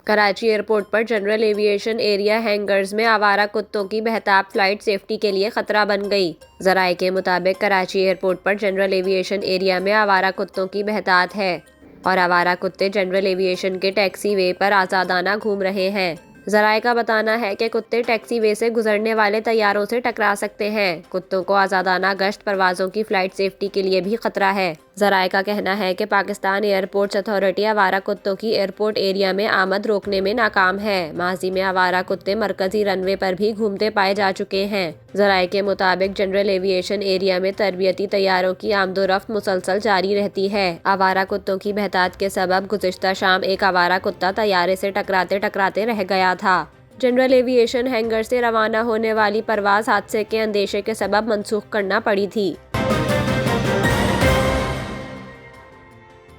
Karachi airport پر general aviation area hangers میں آوارہ کتوں کی بہتاب فلائٹ سیفٹی کے لیے خطرہ بن گئی۔ ذرائع کے مطابق کراچی ایئرپورٹ پر جنرل ایویشن ایریا میں آوارہ کتوں کی بہتات ہے اور آوارہ کتے جنرل ایویشن کے ٹیکسی وے پر آزادانہ گھوم رہے ہیں۔ ذرائع کا بتانا ہے کہ کتے ٹیکسی وے سے گزرنے والے طیاروں سے ٹکرا سکتے ہیں۔ کتوں کو آزادانہ گشت پروازوں کی فلائٹ سیفٹی کے لیے بھی خطرہ ہے۔ ذرائع کا کہنا ہے کہ پاکستان ایئرپورٹس اتھارٹی آوارہ کتوں کی ایئرپورٹ ایریا میں آمد روکنے میں ناکام ہے۔ ماضی میں آوارہ کتے مرکزی رن وے پر بھی گھومتے پائے جا چکے ہیں۔ ذرائع کے مطابق جنرل ایویشن ایریا میں تربیتی طیاروں کی آمد و رفت مسلسل جاری رہتی ہے۔ آوارہ کتوں کی بہتات کے سبب گزشتہ شام ایک آوارہ کتا طیارے سے ٹکراتے رہ گیا تھا۔ جنرل ایویشن ہینگر سے روانہ ہونے والی پرواز حادثے کے اندیشے کے سبب منسوخ کرنا پڑی تھی۔